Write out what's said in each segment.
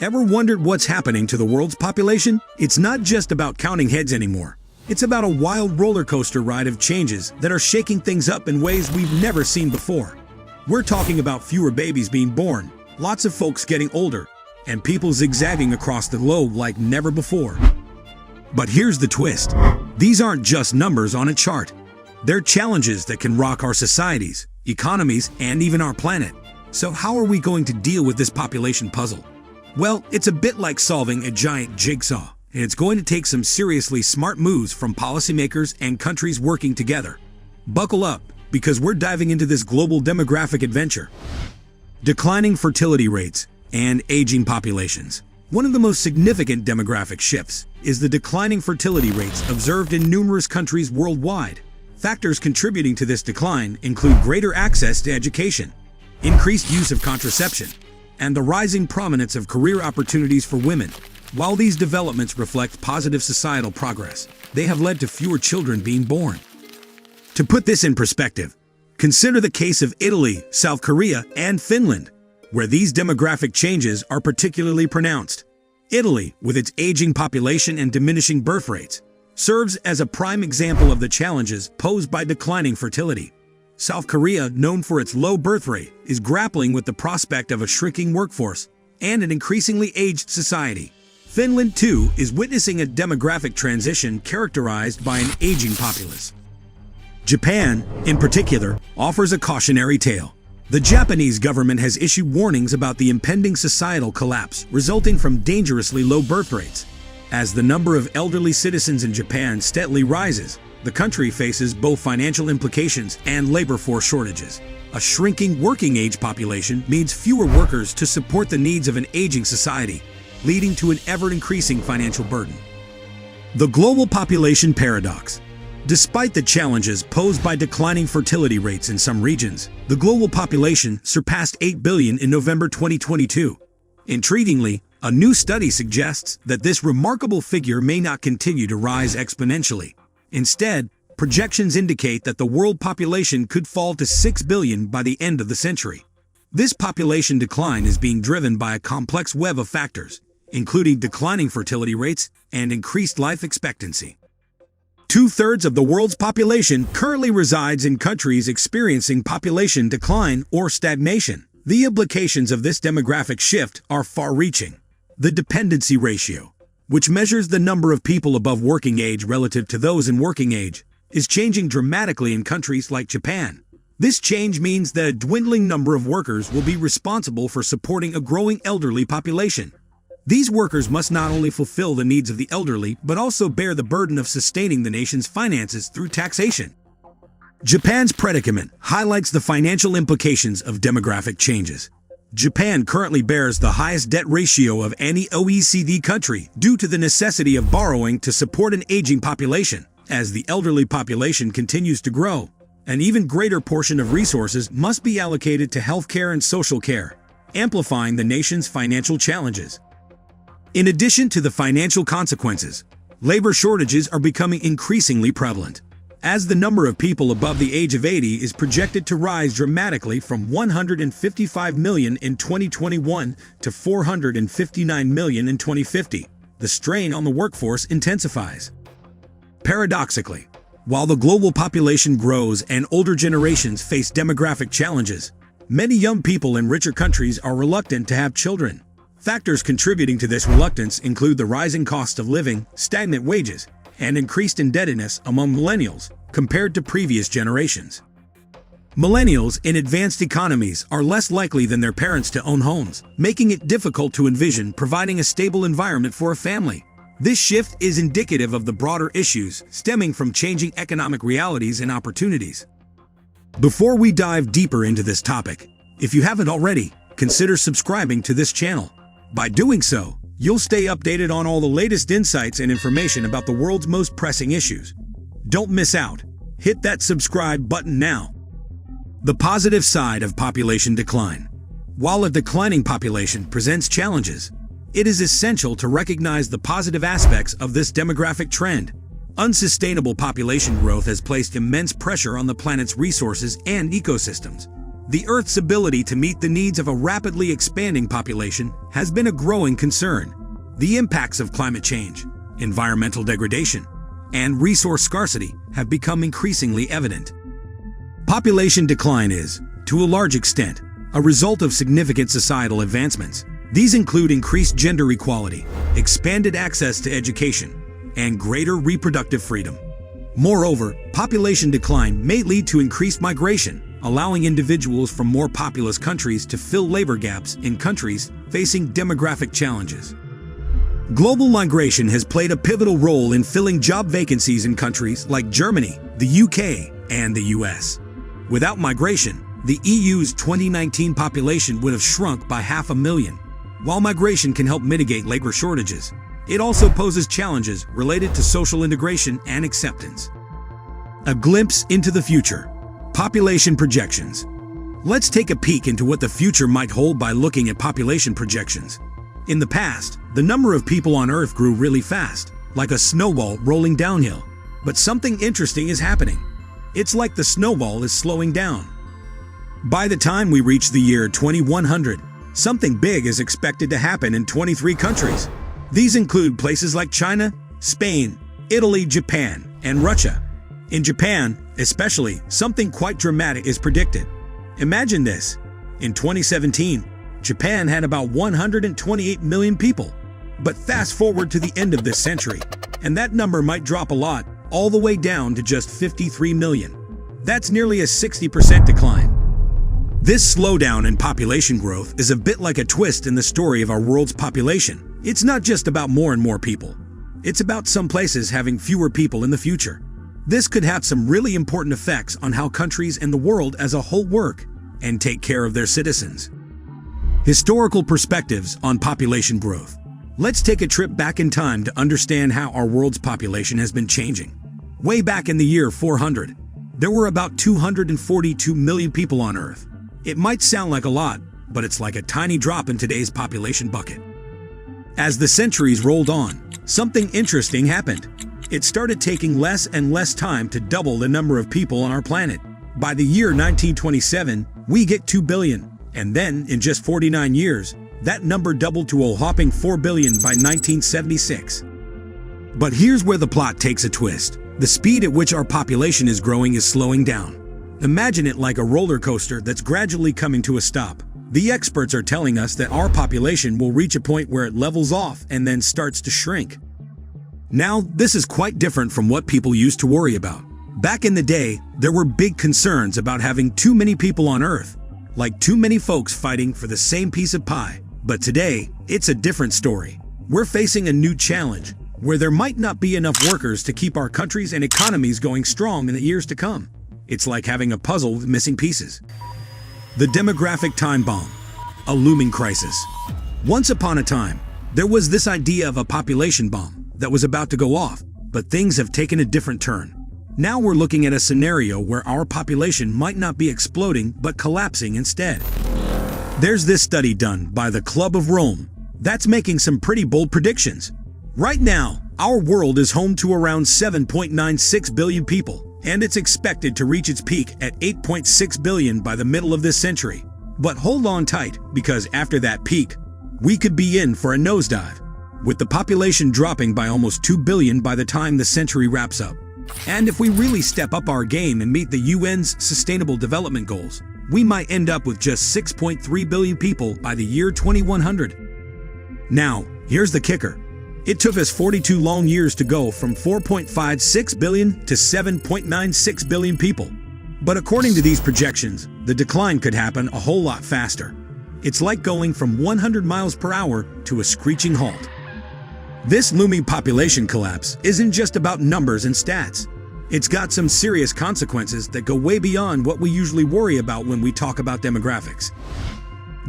Ever wondered what's happening to the world's population? It's not just about counting heads anymore. It's about a wild roller coaster ride of changes that are shaking things up in ways we've never seen before. We're talking about fewer babies being born, lots of folks getting older, and people zigzagging across the globe like never before. But here's the twist. These aren't just numbers on a chart. They're challenges that can rock our societies, economies, and even our planet. So how are we going to deal with this population puzzle? Well, it's a bit like solving a giant jigsaw, and it's going to take some seriously smart moves from policymakers and countries working together. Buckle up, because we're diving into this global demographic adventure. Declining fertility rates and aging populations. One of the most significant demographic shifts is the declining fertility rates observed in numerous countries worldwide. Factors contributing to this decline include greater access to education, increased use of contraception, and the rising prominence of career opportunities for women. While these developments reflect positive societal progress, they have led to fewer children being born. To put this in perspective, consider the case of Italy, South Korea, and Finland, where these demographic changes are particularly pronounced. Italy, with its aging population and diminishing birth rates, serves as a prime example of the challenges posed by declining fertility. South Korea, known for its low birth rate, is grappling with the prospect of a shrinking workforce and an increasingly aged society. Finland, too, is witnessing a demographic transition characterized by an aging populace. Japan, in particular, offers a cautionary tale. The Japanese government has issued warnings about the impending societal collapse resulting from dangerously low birth rates. As the number of elderly citizens in Japan steadily rises, the country faces both financial implications and labor force shortages. A shrinking working-age population means fewer workers to support the needs of an aging society, leading to an ever-increasing financial burden. The global population paradox. Despite the challenges posed by declining fertility rates in some regions, the global population surpassed 8 billion in November 2022. Intriguingly, a new study suggests that this remarkable figure may not continue to rise exponentially. Instead, projections indicate that the world population could fall to 6 billion by the end of the century. This population decline is being driven by a complex web of factors, including declining fertility rates and increased life expectancy. Two-thirds of the world's population currently resides in countries experiencing population decline or stagnation. The implications of this demographic shift are far-reaching. The dependency ratio, which measures the number of people above working age relative to those in working age, is changing dramatically in countries like Japan. This change means that a dwindling number of workers will be responsible for supporting a growing elderly population. These workers must not only fulfill the needs of the elderly, but also bear the burden of sustaining the nation's finances through taxation. Japan's predicament highlights the financial implications of demographic changes. Japan currently bears the highest debt ratio of any OECD country due to the necessity of borrowing to support an aging population. As the elderly population continues to grow, an even greater portion of resources must be allocated to healthcare and social care, amplifying the nation's financial challenges. In addition to the financial consequences, labor shortages are becoming increasingly prevalent, as the number of people above the age of 80 is projected to rise dramatically from 155 million in 2021 to 459 million in 2050. The strain on the workforce intensifies. Paradoxically, while the global population grows and older generations face demographic challenges, many young people in richer countries are reluctant to have children. Factors contributing to this reluctance include the rising cost of living, stagnant wages, and increased indebtedness among millennials compared to previous generations. Millennials in advanced economies are less likely than their parents to own homes, making it difficult to envision providing a stable environment for a family. This shift is indicative of the broader issues stemming from changing economic realities and opportunities. Before we dive deeper into this topic, if you haven't already, consider subscribing to this channel. By doing so, you'll stay updated on all the latest insights and information about the world's most pressing issues. Don't miss out. Hit that subscribe button now. The positive side of population decline. While a declining population presents challenges, it is essential to recognize the positive aspects of this demographic trend. Unsustainable population growth has placed immense pressure on the planet's resources and ecosystems. The Earth's ability to meet the needs of a rapidly expanding population has been a growing concern. The impacts of climate change, environmental degradation, and resource scarcity have become increasingly evident. Population decline is, to a large extent, a result of significant societal advancements. These include increased gender equality, expanded access to education, and greater reproductive freedom. Moreover, population decline may lead to increased migration, allowing individuals from more populous countries to fill labor gaps in countries facing demographic challenges. Global migration has played a pivotal role in filling job vacancies in countries like Germany, the UK, and the US. Without migration, the EU's 2019 population would have shrunk by 500,000. While migration can help mitigate labor shortages, it also poses challenges related to social integration and acceptance. A glimpse into the future. Population projections. Let's take a peek into what the future might hold by looking at population projections. In the past, the number of people on Earth grew really fast, like a snowball rolling downhill. But something interesting is happening. It's like the snowball is slowing down. By the time we reach the year 2100, something big is expected to happen in 23 countries. These include places like China, Spain, Italy, Japan, and Russia. In Japan, especially, something quite dramatic is predicted. Imagine this. In 2017, Japan had about 128 million people. But fast forward to the end of this century, and that number might drop a lot, all the way down to just 53 million. That's nearly a 60% decline. This slowdown in population growth is a bit like a twist in the story of our world's population. It's not just about more and more people. It's about some places having fewer people in the future. This could have some really important effects on how countries and the world as a whole work and take care of their citizens. Historical perspectives on population growth. Let's take a trip back in time to understand how our world's population has been changing. Way back in the year 400, there were about 242 million people on Earth. It might sound like a lot, but it's like a tiny drop in today's population bucket. As the centuries rolled on, something interesting happened. It started taking less and less time to double the number of people on our planet. By the year 1927, we get 2 billion, and then in just 49 years, that number doubled to a whopping 4 billion by 1976. But here's where the plot takes a twist. The speed at which our population is growing is slowing down. Imagine it like a roller coaster that's gradually coming to a stop. The experts are telling us that our population will reach a point where it levels off and then starts to shrink. Now, this is quite different from what people used to worry about. Back in the day, there were big concerns about having too many people on Earth, like too many folks fighting for the same piece of pie. But today, it's a different story. We're facing a new challenge, where there might not be enough workers to keep our countries and economies going strong in the years to come. It's like having a puzzle with missing pieces. The demographic time bomb, a looming crisis. Once upon a time, there was this idea of a population bomb that was about to go off, but things have taken a different turn. Now we're looking at a scenario where our population might not be exploding, but collapsing instead. There's this study done by the Club of Rome that's making some pretty bold predictions. Right now, our world is home to around 7.96 billion people, and it's expected to reach its peak at 8.6 billion by the middle of this century. But hold on tight, because after that peak, we could be in for a nosedive, with the population dropping by almost 2 billion by the time the century wraps up. And if we really step up our game and meet the UN's Sustainable Development Goals, we might end up with just 6.3 billion people by the year 2100. Now, here's the kicker. It took us 42 long years to go from 4.56 billion to 7.96 billion people. But according to these projections, the decline could happen a whole lot faster. It's like going from 100 miles per hour to a screeching halt. This looming population collapse isn't just about numbers and stats. It's got some serious consequences that go way beyond what we usually worry about when we talk about demographics.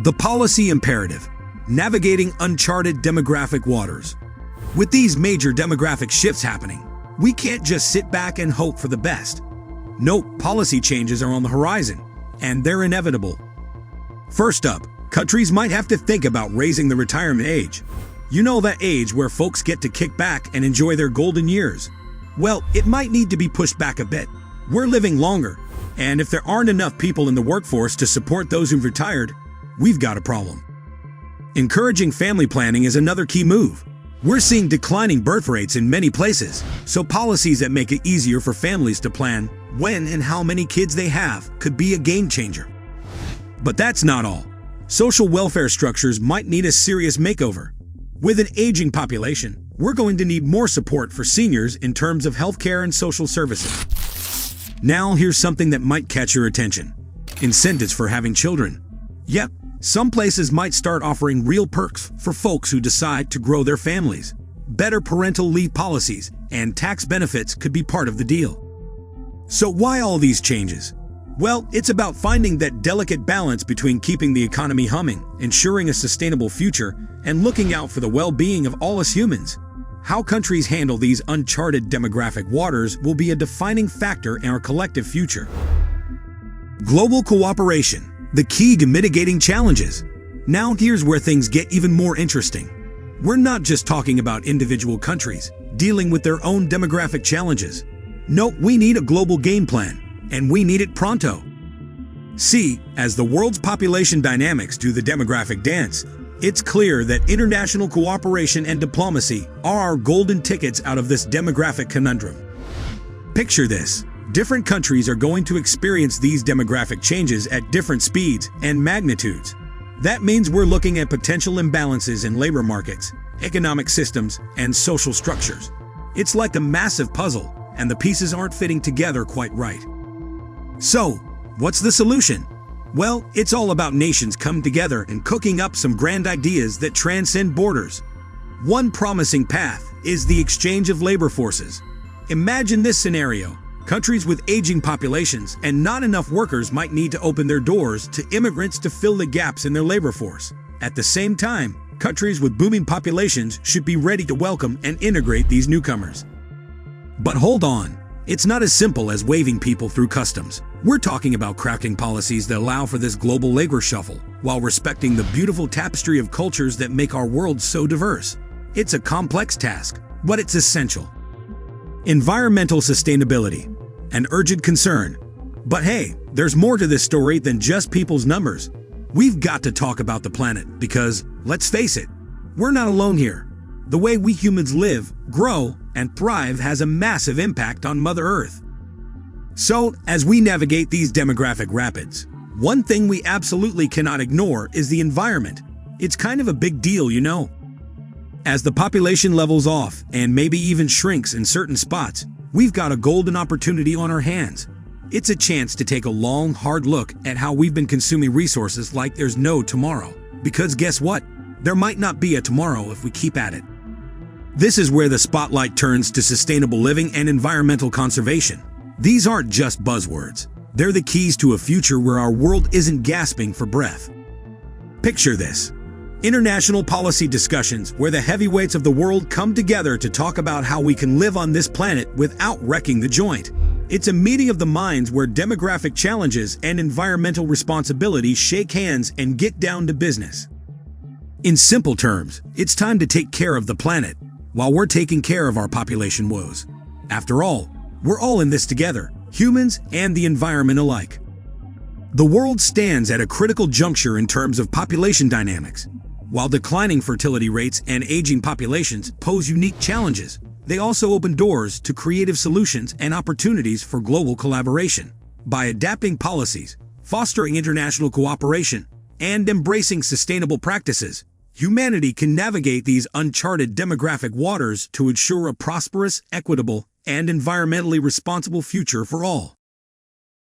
The policy imperative, navigating uncharted demographic waters. With these major demographic shifts happening, we can't just sit back and hope for the best. No, policy changes are on the horizon, and they're inevitable. First up, countries might have to think about raising the retirement age. You know, that age where folks get to kick back and enjoy their golden years. Well, it might need to be pushed back a bit. We're living longer, And if there aren't enough people in the workforce to support those who've retired, we've got a problem. Encouraging family planning is another key move. We're seeing declining birth rates in many places, so policies that make it easier for families to plan when and how many kids they have could be a game changer. But that's not all. Social welfare structures might need a serious makeover. With an aging population, we're going to need more support for seniors in terms of healthcare and social services. Now here's something that might catch your attention. Incentives for having children. Yep, some places might start offering real perks for folks who decide to grow their families. Better parental leave policies and tax benefits could be part of the deal. So why all these changes? Well, it's about finding that delicate balance between keeping the economy humming, ensuring a sustainable future, and looking out for the well-being of all us humans. How countries handle these uncharted demographic waters will be a defining factor in our collective future. Global cooperation, the key to mitigating challenges. Now here's where things get even more interesting. We're not just talking about individual countries dealing with their own demographic challenges. No, we need a global game plan, and we need it pronto. See, as the world's population dynamics do the demographic dance, it's clear that international cooperation and diplomacy are our golden tickets out of this demographic conundrum. Picture this. Different countries are going to experience these demographic changes at different speeds and magnitudes. That means we're looking at potential imbalances in labor markets, economic systems, and social structures. It's like a massive puzzle, and the pieces aren't fitting together quite right. So, what's the solution? Well, it's all about nations coming together and cooking up some grand ideas that transcend borders. One promising path is the exchange of labor forces. Imagine this scenario. Countries with aging populations and not enough workers might need to open their doors to immigrants to fill the gaps in their labor force. At the same time, countries with booming populations should be ready to welcome and integrate these newcomers. But hold on, it's not as simple as waving people through customs. We're talking about crafting policies that allow for this global labor shuffle, while respecting the beautiful tapestry of cultures that make our world so diverse. It's a complex task, but it's essential. Environmental sustainability, an urgent concern. But hey, there's more to this story than just people's numbers. We've got to talk about the planet because, let's face it, we're not alone here. The way we humans live, grow, and thrive has a massive impact on Mother Earth. So, as we navigate these demographic rapids, one thing we absolutely cannot ignore is the environment. It's kind of a big deal, you know. As the population levels off and maybe even shrinks in certain spots, we've got a golden opportunity on our hands. It's a chance to take a long, hard look at how we've been consuming resources like there's no tomorrow. Because guess what? There might not be a tomorrow if we keep at it. This is where the spotlight turns to sustainable living and environmental conservation. These aren't just buzzwords. They're the keys to a future where our world isn't gasping for breath. Picture this. International policy discussions where the heavyweights of the world come together to talk about how we can live on this planet without wrecking the joint. It's a meeting of the minds where demographic challenges and environmental responsibility shake hands and get down to business. In simple terms, it's time to take care of the planet while we're taking care of our population woes. After all, we're all in this together, humans and the environment alike. The world stands at a critical juncture in terms of population dynamics. While declining fertility rates and aging populations pose unique challenges, they also open doors to creative solutions and opportunities for global collaboration. By adapting policies, fostering international cooperation, and embracing sustainable practices, humanity can navigate these uncharted demographic waters to ensure a prosperous, equitable, and environmentally responsible future for all.